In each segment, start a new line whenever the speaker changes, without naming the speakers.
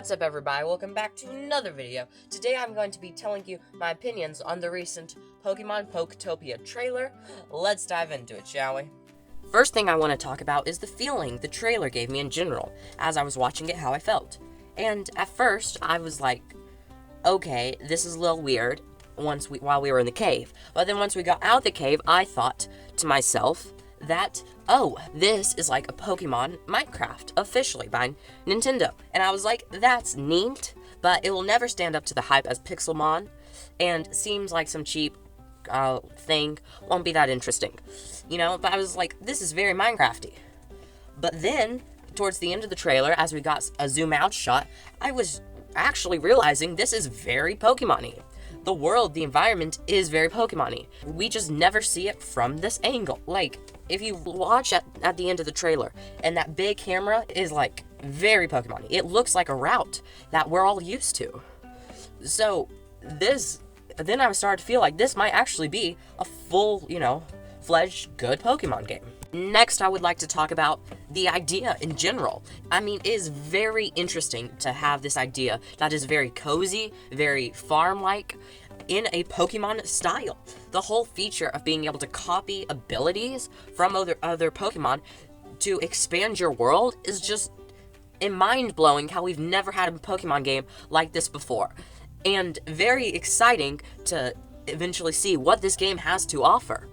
What's up, everybody? Welcome back to another video. Today I'm going to be telling you my opinions on the recent Pokemon Pokopia trailer. Let's dive into it, shall we? First thing I want to talk about is the feeling the trailer gave me in general, as I was watching it, how I felt. And at first, I was like, okay, this is a little weird, while we were in the cave. But then once we got out the cave, I thought to myself that, oh, this is like a Pokemon Minecraft, officially, by Nintendo. And I was like, that's neat, but it will never stand up to the hype as Pixelmon, and seems like some cheap thing, won't be that interesting. You know, but I was like, this is very Minecrafty. But then, towards the end of the trailer, as we got a zoom out shot, I was actually realizing this is very Pokemon-y. The world, the environment is very Pokemon-y. We just never see it from this angle. Like, if you watch at the end of the trailer, and that big camera is like very Pokemon-y. It looks like a route that we're all used to. So then I started to feel like this might actually be a full, fledged good Pokemon game. Next, I would like to talk about the idea in general. I mean, it is very interesting to have this idea that is very cozy, very farm-like, in a Pokemon style. The whole feature of being able to copy abilities from other Pokemon to expand your world is just mind-blowing how we've never had a Pokemon game like this before. And very exciting to eventually see what this game has to offer.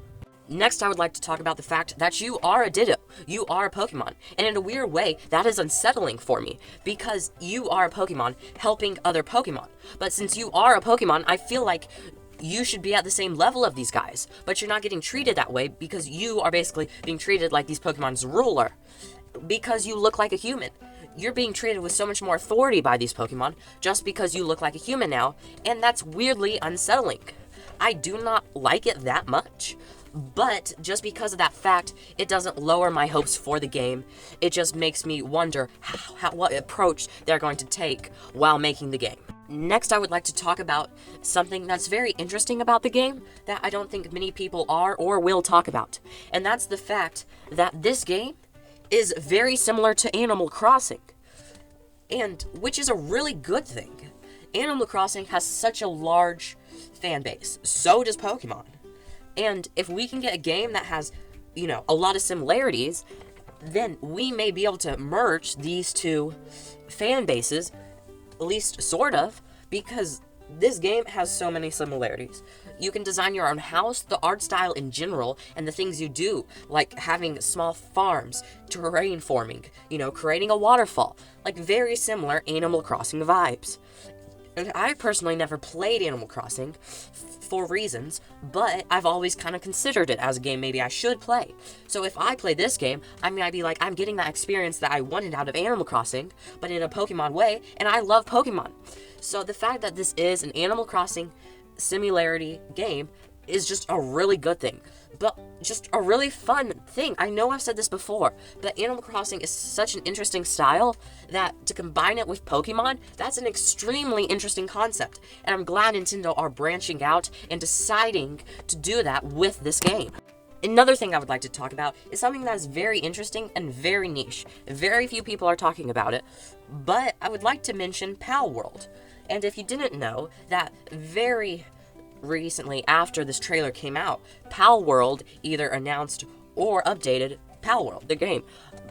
Next, I would like to talk about the fact that you are a Ditto. You are a Pokemon. And in a weird way, that is unsettling for me, because you are a Pokemon helping other Pokemon. But since you are a Pokemon, I feel like you should be at the same level of these guys. But you're not getting treated that way because you are basically being treated like these Pokemon's ruler. Because you look like a human. You're being treated with so much more authority by these Pokemon just because you look like a human now. And that's weirdly unsettling. I do not like it that much. But just because of that fact, it doesn't lower my hopes for the game. It just makes me wonder what approach they're going to take while making the game. Next, I would like to talk about something that's very interesting about the game that I don't think many people are or will talk about. And that's the fact that this game is very similar to Animal Crossing. And which is a really good thing. Animal Crossing has such a large fan base. So does Pokemon. And if we can get a game that has, a lot of similarities, then we may be able to merge these two fan bases, at least sort of, because this game has so many similarities. You can design your own house, the art style in general, and the things you do, like having small farms, terrain forming, creating a waterfall, like very similar Animal Crossing vibes. And I personally never played Animal Crossing for reasons, but I've always kind of considered it as a game maybe I should play. So if I play this game, I'd be like, I'm getting that experience that I wanted out of Animal Crossing, but in a Pokemon way, and I love Pokemon. So the fact that this is an Animal Crossing similarity game is just a really good thing, but just a really fun thing. I know I've said this before, but Animal Crossing is such an interesting style that to combine it with Pokemon, that's an extremely interesting concept, and I'm glad Nintendo are branching out and deciding to do that with this game. Another thing I would like to talk about is something that is very interesting and very niche. Very few people are talking about it, but I would like to mention Pal World. And if you didn't know, that very recently, after this trailer came out, Pal World either announced or updated Pal World, the game,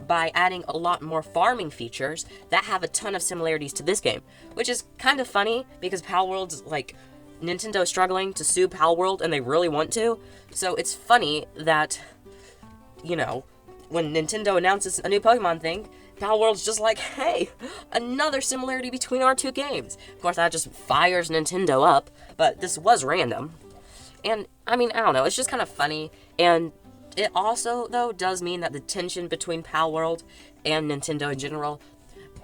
by adding a lot more farming features that have a ton of similarities to this game, which is kind of funny because Pal World's like Nintendo is struggling to sue Pal World and they really want to, so it's funny that, when Nintendo announces a new Pokemon thing, Pal World's just like, hey, another similarity between our two games. Of course, that just fires Nintendo up, but this was random. And, I don't know, it's just kind of funny. And it also, though, does mean that the tension between Pal World and Nintendo in general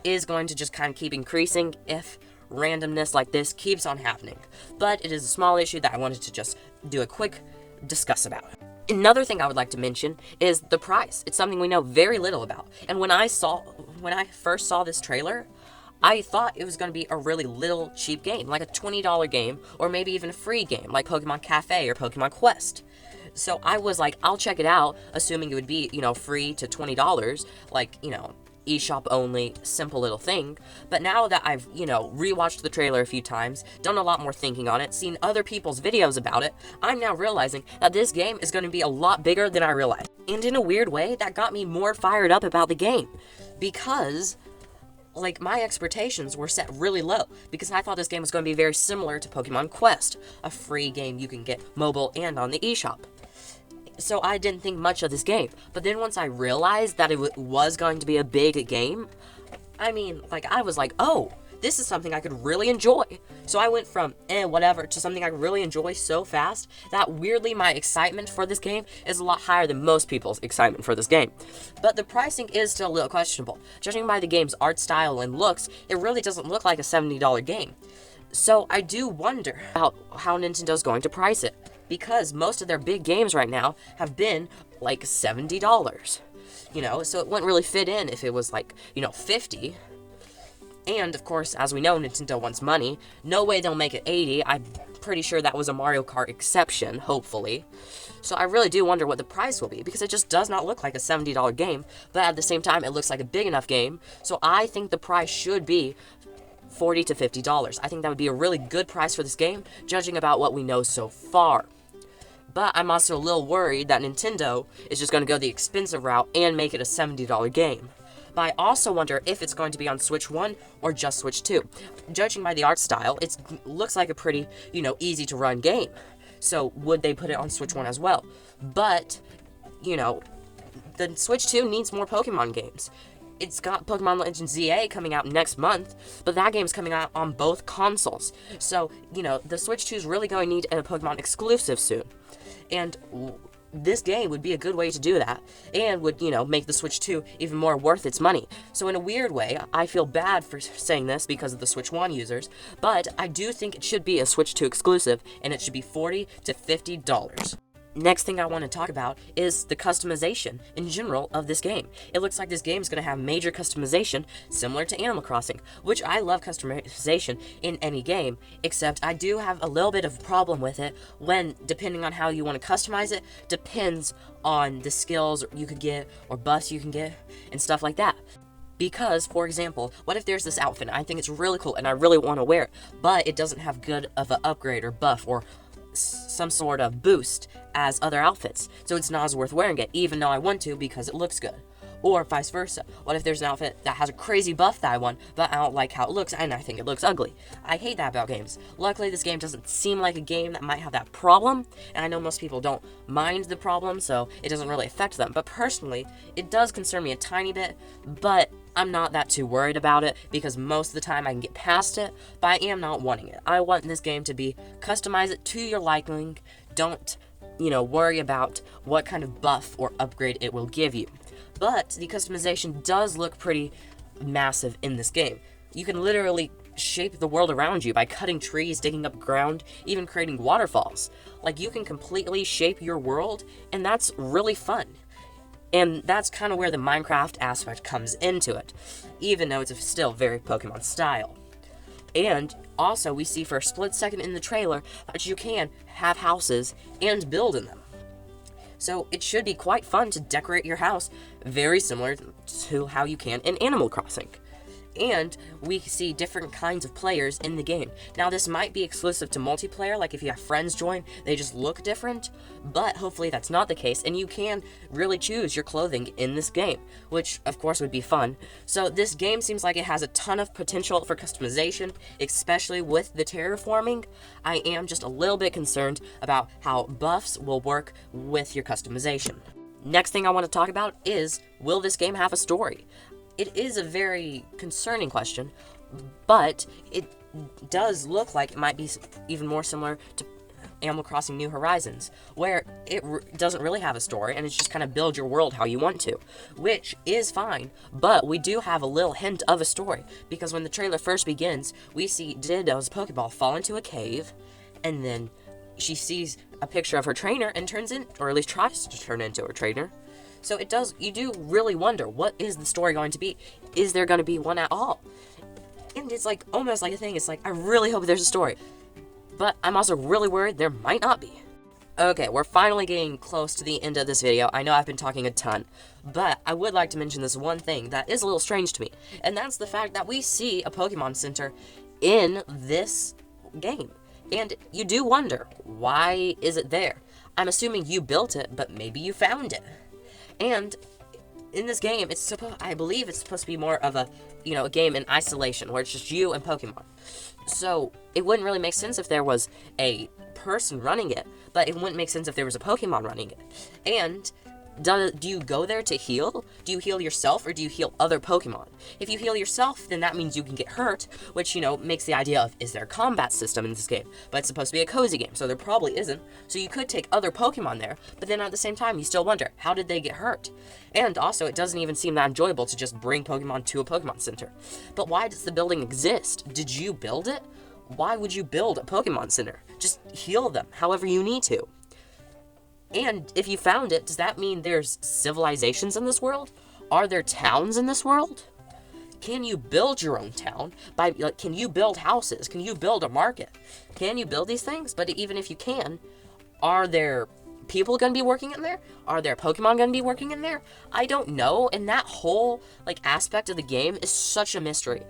is going to just kind of keep increasing if randomness like this keeps on happening. But it is a small issue that I wanted to just do a quick discuss about. Another thing I would like to mention is the price. It's something we know very little about. And when I first saw this trailer, I thought it was going to be a really little cheap game, like a $20 game, or maybe even a free game, like Pokemon Cafe or Pokemon Quest. So I was like, I'll check it out, assuming it would be, free to $20, like, eShop only, simple little thing. But now that I've, rewatched the trailer a few times, done a lot more thinking on it, seen other people's videos about it, I'm now realizing that this game is going to be a lot bigger than I realized. And in a weird way, that got me more fired up about the game. Because, my expectations were set really low. Because I thought this game was going to be very similar to Pokemon Quest, a free game you can get mobile and on the eShop. So I didn't think much of this game. But then once I realized that it was going to be a big game, I was like, oh, this is something I could really enjoy. So I went from, whatever, to something I really enjoy so fast that weirdly my excitement for this game is a lot higher than most people's excitement for this game. But the pricing is still a little questionable. Judging by the game's art style and looks, it really doesn't look like a $70 game. So I do wonder how Nintendo's going to price it. Because most of their big games right now have been like $70. So it wouldn't really fit in if it was $50. And of course, as we know, Nintendo wants money. No way they'll make it $80. I'm pretty sure that was a Mario Kart exception, hopefully. So I really do wonder what the price will be, because it just does not look like a $70 game, but at the same time, it looks like a big enough game. So I think the price should be $40 to $50. I think that would be a really good price for this game, judging about what we know so far. But I'm also a little worried that Nintendo is just going to go the expensive route and make it a $70 game. But I also wonder if it's going to be on Switch 1 or just Switch 2. Judging by the art style, it looks like a pretty, easy to run game. So would they put it on Switch 1 as well? But, the Switch 2 needs more Pokemon games. It's got Pokemon Legends ZA coming out next month, but that game's coming out on both consoles. So, the Switch 2 is really going to need a Pokemon exclusive soon. And this game would be a good way to do that, and would, make the Switch 2 even more worth its money. So in a weird way, I feel bad for saying this because of the Switch 1 users, but I do think it should be a Switch 2 exclusive, and it should be $40 to $50. Next thing I want to talk about is the customization in general of this game. It looks like this game is going to have major customization similar to Animal Crossing, which I love customization in any game, except I do have a little bit of a problem with it when, depending on how you want to customize it, depends on the skills you could get or buffs you can get and stuff like that. Because, for example, what if there's this outfit and I think it's really cool and I really want to wear it, but it doesn't have good of an upgrade or buff or some sort of boost as other outfits, so it's not as worth wearing it, even though I want to because it looks good. Or vice versa. What if there's an outfit that has a crazy buff that I want, but I don't like how it looks and I think it looks ugly? I hate that about games. Luckily, this game doesn't seem like a game that might have that problem, and I know most people don't mind the problem, so it doesn't really affect them. But personally, it does concern me a tiny bit, but I'm not that too worried about it because most of the time I can get past it, but I am not wanting it. I want this game to be customize it to your liking. Don't, worry about what kind of buff or upgrade it will give you. But the customization does look pretty massive in this game. You can literally shape the world around you by cutting trees, digging up ground, even creating waterfalls. You can completely shape your world, and that's really fun. And that's kind of where the Minecraft aspect comes into it, even though it's still very Pokemon style. And also, we see for a split second in the trailer that you can have houses and build in them. So it should be quite fun to decorate your house, very similar to how you can in Animal Crossing. And we see different kinds of players in the game. Now, this might be exclusive to multiplayer, like if you have friends join, they just look different, but hopefully that's not the case, and you can really choose your clothing in this game, which of course would be fun. So this game seems like it has a ton of potential for customization, especially with the terraforming. I am just a little bit concerned about how buffs will work with your customization. Next thing I want to talk about is, will this game have a story? It is a very concerning question, but it does look like it might be even more similar to Animal Crossing New Horizons, where it doesn't really have a story, and it's just kind of build your world how you want to, which is fine, but we do have a little hint of a story, because when the trailer first begins, we see Dido's Pokeball fall into a cave, and then she sees a picture of her trainer and turns in, or at least tries to turn into her trainer. So you do really wonder, what is the story going to be? Is there going to be one at all? And it's almost like a thing, it's I really hope there's a story. But I'm also really worried there might not be. Okay, we're finally getting close to the end of this video. I know I've been talking a ton, but I would like to mention this one thing that is a little strange to me, and that's the fact that we see a Pokemon Center in this game. And you do wonder, why is it there? I'm assuming you built it, but maybe you found it. And in this game, I believe it's supposed to be more of a game in isolation, where it's just you and Pokemon. So it wouldn't really make sense if there was a person running it, but it wouldn't make sense if there was a Pokemon running it. And do you go there to heal? Do you heal yourself, or do you heal other Pokemon? If you heal yourself, then that means you can get hurt, which, makes the idea of, is there a combat system in this game? But it's supposed to be a cozy game, so there probably isn't. So you could take other Pokemon there, but then at the same time, you still wonder, how did they get hurt? And also, it doesn't even seem that enjoyable to just bring Pokemon to a Pokemon Center. But why does the building exist? Did you build it? Why would you build a Pokemon Center? Just heal them however you need to. And if you found it, does that mean there's civilizations in this world? Are there towns in this world? Can you build your own town? Can you build houses? Can you build a market? Can you build these things? But even if you can, are there people going to be working in there? Are there Pokemon going to be working in there? I don't know, and that whole aspect of the game is such a mystery.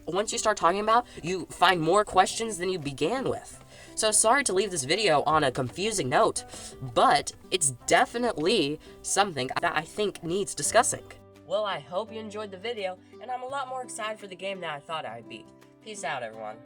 Once you start talking about, you find more questions than you began with. So sorry to leave this video on a confusing note, but it's definitely something that I think needs discussing. Well, I hope you enjoyed the video, and I'm a lot more excited for the game than I thought I'd be. Peace out, everyone.